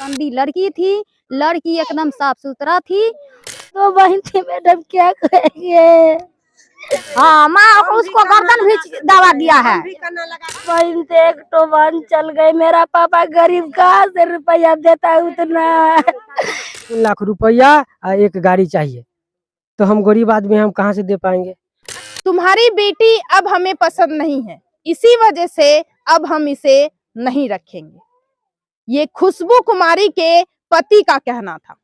लंबी लड़की थी, लड़की एकदम साफ सुथरा थी। तो बहन थी मैडम क्या कहेंगे। हाँ माँ उसको गर्दन भी दबा दिया है। बहन से एक तो बहन चल गए। मेरा पापा गरीब कहाँ से रुपया देता है उतना। 3 लाख रुपया और एक गाड़ी चाहिए, तो हम गरीब आदमी हम कहाँ से दे पाएंगे। तुम्हारी बेटी अब हमें पसंद नहीं है, इसी वजह से अब हम इसे नहीं रखेंगे। ये खुशबू कुमारी के पति का कहना था।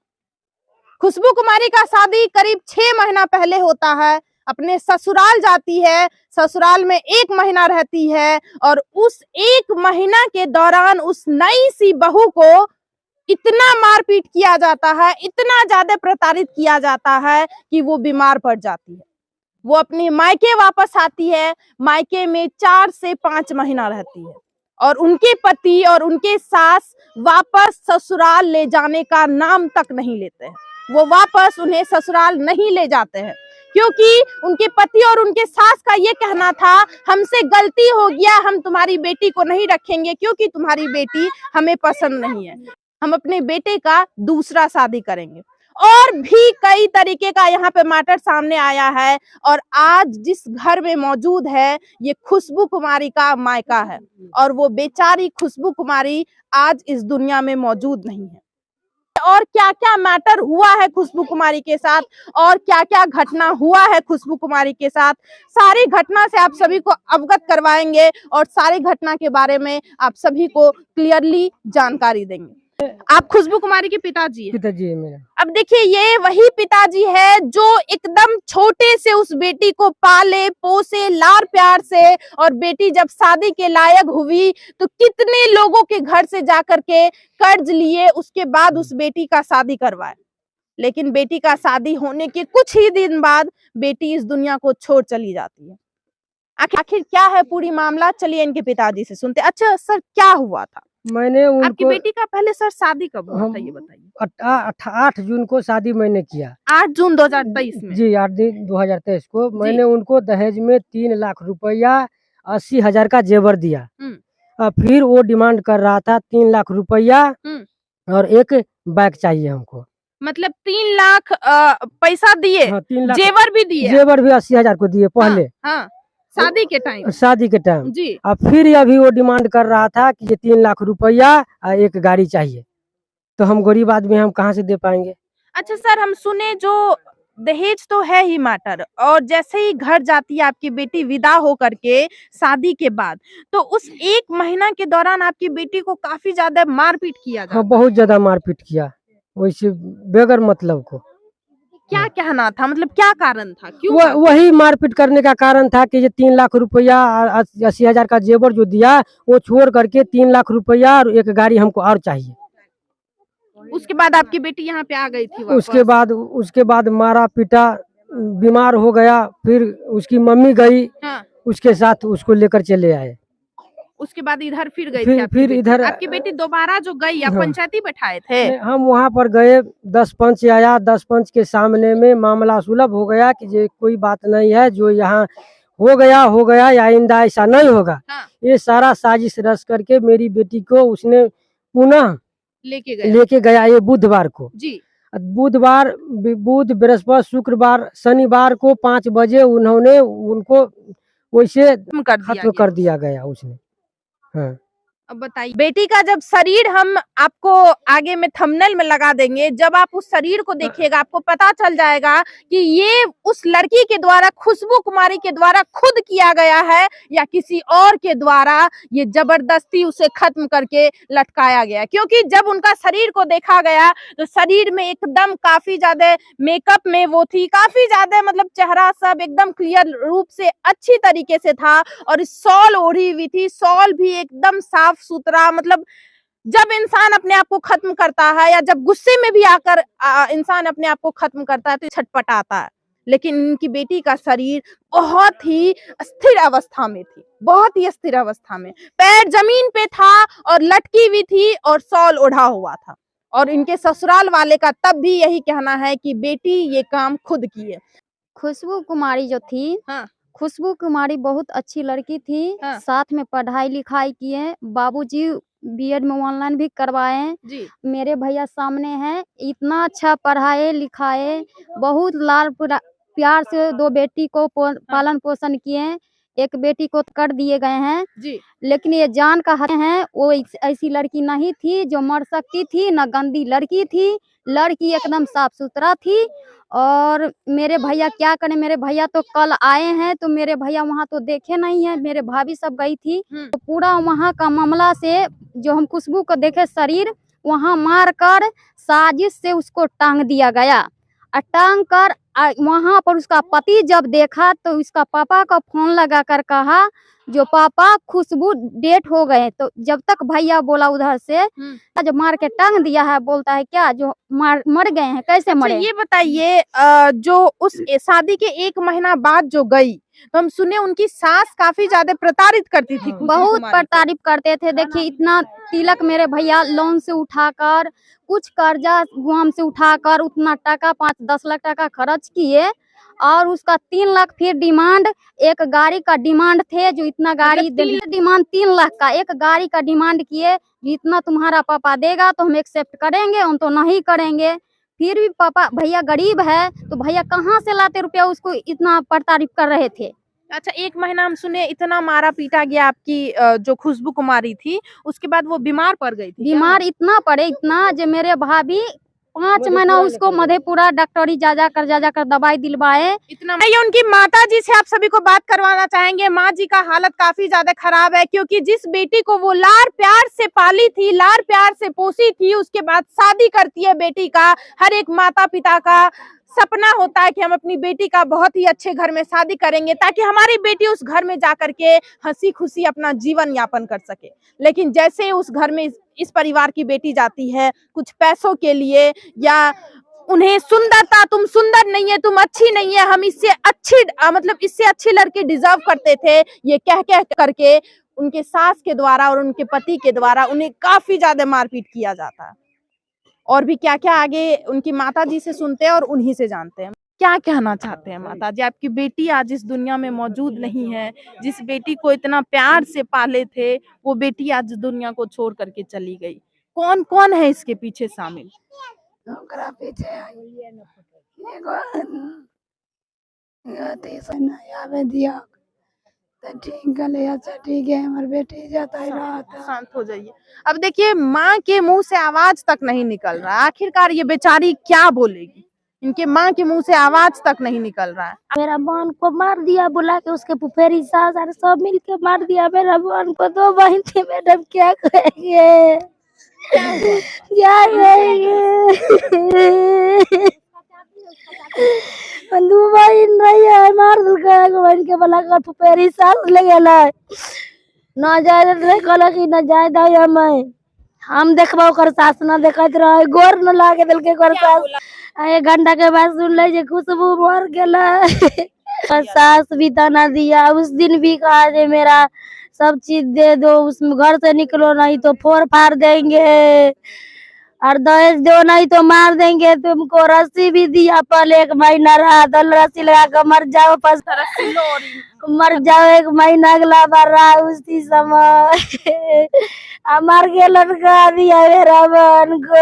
खुशबू कुमारी का शादी करीब 6 महीना पहले होता है। अपने ससुराल जाती है, ससुराल में 1 महीना रहती है और उस 1 महीना के दौरान उस नई सी बहू को इतना मारपीट किया जाता है, इतना ज्यादा प्रताड़ित किया जाता है कि वो बीमार पड़ जाती है। वो अपने मायके वापस आती है, मायके में 4 से 5 महीना रहती है और उनके पति और उनके सास वापस ससुराल ले जाने का नाम तक नहीं लेते हैं। वो वापस उन्हें ससुराल नहीं ले जाते हैं क्योंकि उनके पति और उनके सास का ये कहना था, हमसे गलती हो गया, हम तुम्हारी बेटी को नहीं रखेंगे क्योंकि तुम्हारी बेटी हमें पसंद नहीं है, हम अपने बेटे का दूसरा शादी करेंगे। और भी कई तरीके का यहाँ पे मैटर सामने आया है और आज जिस घर में मौजूद है ये खुशबू कुमारी का मायका है और वो बेचारी खुशबू कुमारी आज इस दुनिया में मौजूद नहीं है। और क्या क्या मैटर हुआ है खुशबू कुमारी के साथ और क्या क्या घटना हुआ है खुशबू कुमारी के साथ, सारी घटना से आप सभी को अवगत करवाएंगे और सारी घटना के बारे में आप सभी को क्लियरली जानकारी देंगे। आप खुशबू कुमारी के पिताजी हैं। पिताजी है मेरा। अब देखिए ये वही पिताजी है जो एकदम छोटे से उस बेटी को पाले पोसे लार प्यार से, और बेटी जब शादी के लायक हुई तो कितने लोगों के घर से जाकर के कर्ज लिए उसके बाद उस बेटी का शादी करवाए। लेकिन बेटी का शादी होने के कुछ ही दिन बाद बेटी इस दुनिया को छोड़ चली जाती है। आखिर क्या है पूरी मामला, चलिए इनके पिताजी से सुनते। अच्छा सर क्या हुआ था? मैंने उनको, आपकी बेटी का पहले सर शादी कब हुआ था ये बताइए। 8 जून को शादी मैंने किया। 8 जून 2023 में? जी 8 दिन 2023 को मैंने उनको दहेज में 3 लाख रुपया 80,000 का जेवर दिया। फिर वो डिमांड कर रहा था 3 लाख रुपया और एक बाइक चाहिए हमको। मतलब 3 लाख पैसा दिए? हाँ, 3 लाख जेवर भी दिए? जेवर भी 80,000 को दिए पहले। हाँ, शादी के टाइम? शादी के टाइम जी। अब फिर अभी वो डिमांड कर रहा था कि ये 3 लाख रुपया और एक गाड़ी चाहिए, तो हम गरीब आदमी हम कहाँ से दे पाएंगे। अच्छा सर हम सुने जो दहेज तो है ही मैटर, और जैसे ही घर जाती है आपकी बेटी विदा हो करके शादी के बाद, तो उस 1 महीना के दौरान आपकी बेटी को काफी ज्यादा मारपीट किया जाता? हाँ बहुत ज्यादा मारपीट किया, वैसे बेगर मतलब को। क्या कहना था, मतलब क्या कारण था, क्यों? वही मारपीट करने का कारण था कि ये 3 लाख रुपया 80,000 का जेवर जो दिया वो छोड़ करके 3 लाख रुपया और एक गाड़ी हमको और चाहिए। उसके बाद आपकी बेटी यहाँ पे आ गई थी वापस? उसके बाद मारा पीटा, बीमार हो गया, फिर उसकी मम्मी गई। हाँ। उसके साथ उसको लेकर चले आए। उसके बाद इधर फिर गई थी फिर इधर आपकी बेटी दोबारा जो गई या पंचायती बैठाए थे? हम वहाँ पर गए, 10 पंच आया, 10 पंच के सामने में मामला सुलभ हो गया कि ये कोई बात नहीं है, जो यहाँ हो गया या आइंदा ऐसा नहीं होगा। हाँ। ये सारा साजिश रच करके मेरी बेटी को उसने पुनः लेके गया ये बुधवार को। जी। बुध बुधवार बृहस्पति शुक्रवार शनिवार को 5 बजे उन्होंने उनको वैसे खत्म कर दिया गया उसने। हाँ। अब बताइए, बेटी का जब शरीर हम आपको आगे में थंबनेल में लगा देंगे, जब आप उस शरीर को देखिएगा आपको पता चल जाएगा कि ये उस लड़की के द्वारा, खुशबू कुमारी के द्वारा खुद किया गया है या किसी और के द्वारा ये जबरदस्ती उसे खत्म करके लटकाया गया। क्योंकि जब उनका शरीर को देखा गया तो शरीर में एकदम काफी ज्यादा मेकअप में वो थी, काफी ज्यादा मतलब चेहरा सब एकदम क्लियर रूप से अच्छी तरीके से था और शॉल ओढ़ी हुई थी, शॉल भी एकदम साफ सुथरा। मतलब जब इंसान अपने आप को खत्म करता है या जब गुस्से में भी आकर इंसान अपने आप को खत्म करता है तो छटपटाता है। लेकिन इनकी बेटी का शरीर बहुत ही स्थिर अवस्था में थी, बहुत ही स्थिर अवस्था में, पैर जमीन पे था और लटकी हुई थी और शॉल ओढ़ा हुआ था। और इनके ससुराल वाले का तब भी यही कहना है कि बेटी ये काम खुद की है। खुशबू कुमारी जो थी, हाँ, खुशबू कुमारी बहुत अच्छी लड़की थी। हाँ। साथ में पढ़ाई लिखाई किए, बाबूजी बीएड में ऑनलाइन भी करवाए। जी। मेरे भैया सामने हैं, इतना अच्छा पढ़ाए लिखाए, बहुत लाल प्यार से 2 बेटी को पालन पोषण किए। एक बेटी को कर दिए गए हैं जी। लेकिन ये जान का हक है, वो ऐसी लड़की नहीं थी जो मर सकती थी, न गंदी लड़की थी। लड़की एकदम साफ सुथरा थी। और मेरे भैया क्या करें, मेरे भैया तो कल आए हैं, तो मेरे भैया वहाँ तो देखे नहीं है, मेरे भाभी सब गई थी। तो पूरा वहाँ का मामला से जो हम खुशबू को देखे शरीर, वहाँ मार कर साजिश से उसको टांग दिया गया। टांग कर वहाँ पर उसका पति जब देखा तो उसका पापा का फोन लगा कर कहा जो पापा खुशबू डेट हो गए। तो जब तक भैया बोला उधर से जो मार के टांग दिया है, बोलता है क्या जो मर गए हैं, कैसे मरे। ये बताइए, जो उस शादी के 1 महीना बाद जो गई, तो हम सुने उनकी सास काफी ज्यादा प्रताड़ित करती थी, बहुत प्रताड़ित करते थे। देखिए इतना तिलक मेरे भैया लोन से उठाकर, कुछ कर्जा गुआम से उठाकर उतना टका 5-10 लाख टका खर्च किए, और उसका 3 लाख फिर डिमांड, एक गाड़ी का डिमांड थे जो इतना गाड़ी डिमांड 3 लाख का एक गाड़ी का डिमांड किए, जितना तुम्हारा पापा देगा तो हम एक्सेप्ट करेंगे, हम तो नहीं करेंगे। फिर भी पापा भैया गरीब है तो भैया कहाँ से लाते रुपया, उसको इतना प्रताड़ित कर रहे थे। अच्छा, 1 महीना हम सुने इतना मारा पीटा गया आपकी जो खुशबू कुमारी थी, उसके बाद वो बीमार पड़ गई थी। बीमार इतना पड़े, इतना जो मेरे भाभी 5 महीना उसको मधेपुरा डॉक्टरी जा कर दवाई दिलवाए। इतना ये उनकी माता जी से आप सभी को बात करवाना चाहेंगे। माँ जी का हालत काफी ज्यादा खराब है, क्योंकि जिस बेटी को वो लाड़ प्यार से पाली थी, लाड़ प्यार से पोसी थी, उसके बाद शादी करती है बेटी का। हर एक माता पिता का सपना होता है कि हम अपनी बेटी का बहुत ही अच्छे घर में शादी करेंगे, ताकि हमारी बेटी उस घर में जाकर के हंसी खुशी अपना जीवन यापन कर सके। लेकिन जैसे उस घर में इस परिवार की बेटी जाती है कुछ पैसों के लिए, या उन्हें सुंदरता, तुम सुंदर नहीं है, तुम अच्छी नहीं है, हम इससे अच्छी मतलब इससे अच्छी लड़की डिजर्व करते थे, ये कह करके उनके सास के द्वारा और उनके पति के द्वारा उन्हें काफी ज्यादा मारपीट किया जाता है। और भी क्या क्या आगे उनकी माता जी से सुनते हैं और उन्हीं से जानते हैं। क्या कहना चाहते हैं माता जी, आपकी बेटी आज इस दुनिया में मौजूद नहीं है, जिस बेटी को इतना प्यार से पाले थे, वो बेटी आज दुनिया को छोड़ करके चली गई। कौन कौन है इसके पीछे शामिल? ठीक है, हमारे बेटी जाता है। शांत हो जाइए। अब देखिए, माँ के मुंह से आवाज तक नहीं निकल रहा, आखिरकार ये बेचारी क्या बोलेगी? इनके माँ के मुंह से आवाज तक नहीं निकल रहा है। मेरा बहन को मार दिया, बुला के उसके फुफेरी सास और सब मिल के मार दिया मेरा बहन को। 2 बहन थी मैडम, क्या करेंगे, क्या करेंगे। 2 बहन रही है, मार दिल बहन के बोला कर फुफेरी सास ले गया ना जाए, कहला कि न जाए दे हम देखबो कर सास न देखत रहे, गोर न लागे दिल के कर सास। 1 घंटा के बाद सुन ले जे खुशबू मर गेला। सास भी ताना दिया, उस दिन भी कहा जे मेरा सब चीज दे दो, उस घर से निकलो नहीं तो फोड़ फाड़ देंगे, और दहेज दो नहीं तो मार देंगे तुमको। रस्सी भी दिया, पहले 1 महीना रहा, दल रस्सी लगा कर मर जाओ, मर जाओ 1 महीना, अगला बार रहा उसी समय। मर के लटका दिया मेरा बहन को।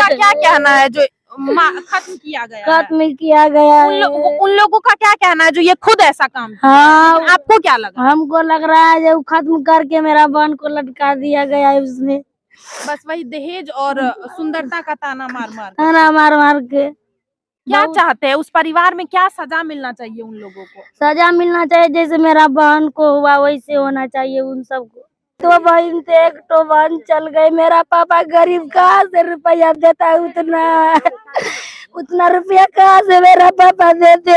क्या कहना है जो खत्म किया गया? खत्म किया गया। उन लोगों का क्या कहना है जो ये खुद ऐसा काम? हाँ, आपको क्या लगा? हमको लग रहा है जो खत्म करके मेरा बहन को लटका दिया गया है उसने। बस वही दहेज और सुंदरता का ताना मार के। क्या चाहते हैं उस परिवार में, क्या सजा मिलना चाहिए उन लोगों को? सजा मिलना चाहिए जैसे मेरा बहन को हुआ वैसे होना चाहिए उन सबको। 2 बहन थे, 1 तो बहन चल गई। मेरा पापा गरीब, कहाँ से रुपया देता है उतना रुपया कहाँ से मेरा पापा देते,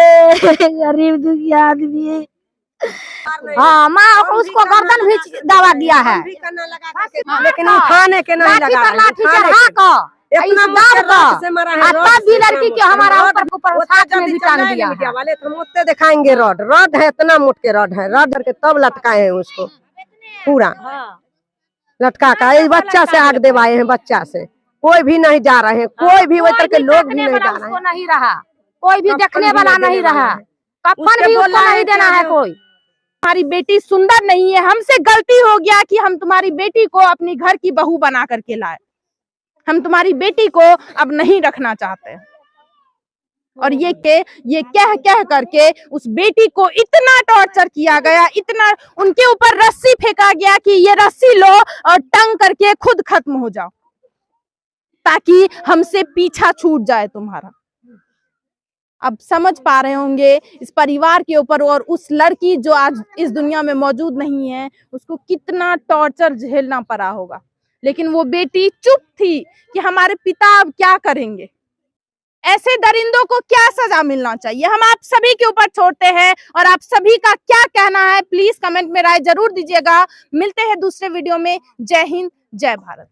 गरीब दुखिया आदमी। हाँ, माँ उसको गर्दन भी दबा दिया है, लेकिन उठाने के नहीं लगा भी लड़की के हमारा ऊपर साथ में भी टांग दिया वाले तो मुझसे दिखाएंगे। रॉड है, इतना मोट के रॉड है, रॉड के तब लटकाए हैं उसको पूरा। लटका का इस बच्चा से आग देवाए हैं, बच्चा से कोई भी नहीं जा रहे हैं, कोई भी वही तरह के लोग भी नहीं जा रहे हैं, नहीं रहा, कोई भी देखने वाला नहीं रहा। कफन भी उसको नहीं देना है कोई। हमारी बेटी सुंदर नहीं है, हमसे गलती हो गया कि हम तुम्हारी बेटी को अपनी घर की बहू बना करके लाए। हम तुम्हारी बेटी को अब नहीं रखना चाहते। और ये कह कह करके उस बेटी को इतना टॉर्चर किया गया, इतना उनके ऊपर रस्सी फेंका गया कि ये रस्सी लो और टंग करके खुद खत्म हो जाओ, ताकि हमसे पीछा छूट जाए तुम्हारा। अब समझ पा रहे होंगे इस परिवार के ऊपर, और उस लड़की जो आज इस दुनिया में मौजूद नहीं है, उसको कितना टॉर्चर झेलना पड़ा होगा। लेकिन वो बेटी चुप थी कि हमारे पिता अब क्या करेंगे। ऐसे दरिंदों को क्या सजा मिलना चाहिए, हम आप सभी के ऊपर छोड़ते हैं। और आप सभी का क्या कहना है प्लीज कमेंट में राय जरूर दीजिएगा। मिलते हैं दूसरे वीडियो में। जय हिंद, जय भारत।